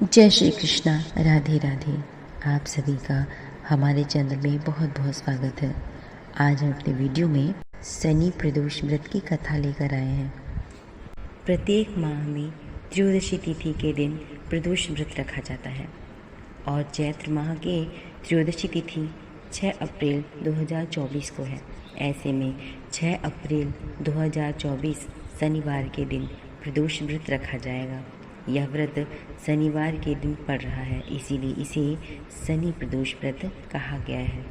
जय श्री कृष्णा। राधे राधे। आप सभी का हमारे चैनल में बहुत बहुत स्वागत है। आज हम अपने वीडियो में शनि प्रदोष व्रत की कथा लेकर आए हैं। प्रत्येक माह में त्रयोदशी तिथि के दिन प्रदोष व्रत रखा जाता है और चैत्र माह के त्रयोदशी तिथि 6 अप्रैल 2024 को है। ऐसे में 6 अप्रैल 2024 शनिवार के दिन प्रदोष व्रत रखा जाएगा। यह व्रत शनिवार के दिन पड़ रहा है, इसीलिए इसे शनि प्रदोष व्रत कहा गया है।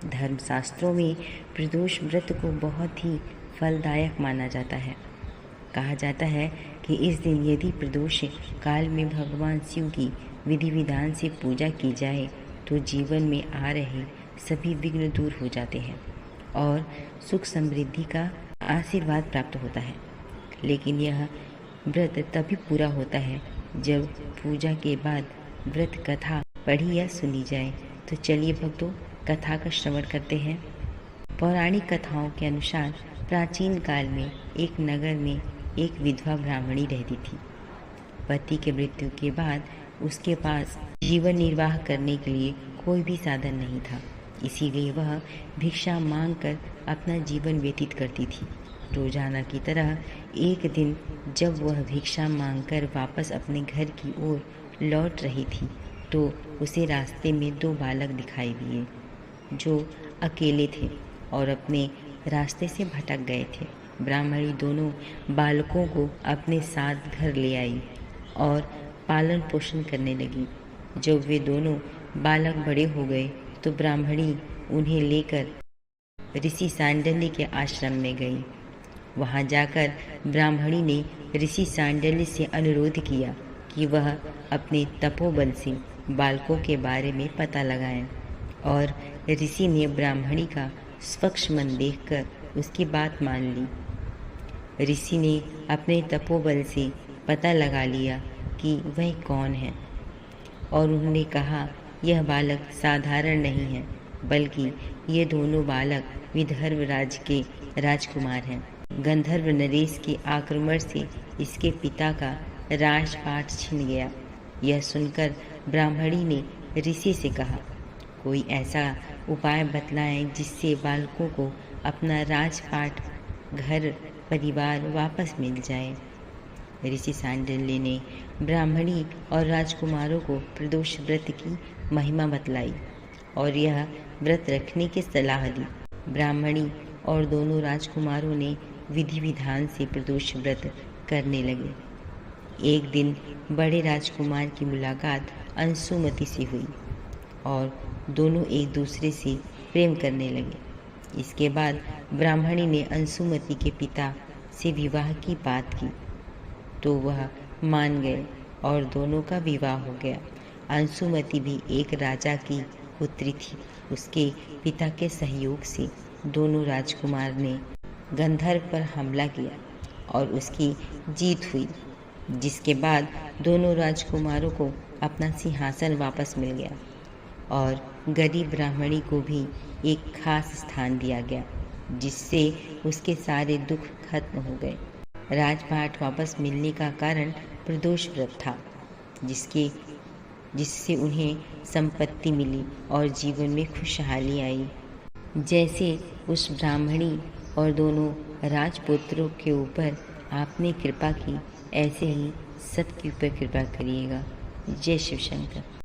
धर्मशास्त्रों में प्रदोष व्रत को बहुत ही फलदायक माना जाता है। कहा जाता है कि इस दिन यदि प्रदोष काल में भगवान शिव की विधि विधान से पूजा की जाए तो जीवन में आ रहे सभी विघ्न दूर हो जाते हैं और सुख समृद्धि का आशीर्वाद प्राप्त होता है। लेकिन यह व्रत तभी पूरा होता है जब पूजा के बाद व्रत कथा पढ़ी या सुनी जाए। तो चलिए भक्तों, कथा का श्रवण करते हैं। पौराणिक कथाओं के अनुसार प्राचीन काल में एक नगर में एक विधवा ब्राह्मणी रहती थी। पति के मृत्यु के बाद उसके पास जीवन निर्वाह करने के लिए कोई भी साधन नहीं था, इसीलिए वह भिक्षा मांगकर अपना जीवन व्यतीत करती थी। रोजाना की तरह एक दिन जब वह भिक्षा मांगकर वापस अपने घर की ओर लौट रही थी तो उसे रास्ते में 2 बालक दिखाई दिए जो अकेले थे और अपने रास्ते से भटक गए थे। ब्राह्मणी दोनों बालकों को अपने साथ घर ले आई और पालन पोषण करने लगी। जब वे दोनों बालक बड़े हो गए तो ब्राह्मणी उन्हें लेकर ऋषि सांडल्य के आश्रम में गई। वहां जाकर ब्राह्मणी ने ऋषि सांडल्य से अनुरोध किया कि वह अपने तपोबल से बालकों के बारे में पता लगाएं और ऋषि ने ब्राह्मणी का स्वच्छ मन देखकर उसकी बात मान ली। ऋषि ने अपने तपोबल से पता लगा लिया कि वह कौन है और उन्होंने कहा, यह बालक साधारण नहीं है, बल्कि ये दोनों बालक विदर्भ राज्य के राजकुमार हैं। गंधर्व नरेश के आक्रमण से इसके पिता का राजपाट छिन गया। यह सुनकर ब्राह्मणी ने ऋषि से कहा, कोई ऐसा उपाय बतलाएं जिससे बालकों को अपना राजपाट घर परिवार वापस मिल जाए। ऋषि सांडल्य ने ब्राह्मणी और राजकुमारों को प्रदोष व्रत की महिमा बतलाई और यह व्रत रखने की सलाह दी। ब्राह्मणी और दोनों राजकुमारों ने विधि विधान से प्रदोष व्रत करने लगे। एक दिन बड़े राजकुमार की मुलाकात अंशुमति से हुई और दोनों एक दूसरे से प्रेम करने लगे। इसके बाद ब्राह्मणी ने अंशुमति के पिता से विवाह की बात की तो वह मान गए और दोनों का विवाह हो गया। अंशुमति भी एक राजा की पुत्री थी। उसके पिता के सहयोग से दोनों राजकुमार ने गंधर्व पर हमला किया और उसकी जीत हुई, जिसके बाद दोनों राजकुमारों को अपना सिंहासन वापस मिल गया और गरीब ब्राह्मणी को भी एक खास स्थान दिया गया, जिससे उसके सारे दुख खत्म हो गए। राजपाट वापस मिलने का कारण प्रदोष व्रत था, जिससे उन्हें संपत्ति मिली और जीवन में खुशहाली आई। जैसे उस ब्राह्मणी और दोनों राजपुत्रों के ऊपर आपने कृपा की, ऐसे ही सबके ऊपर कृपा करिएगा। जय शिव शंकर।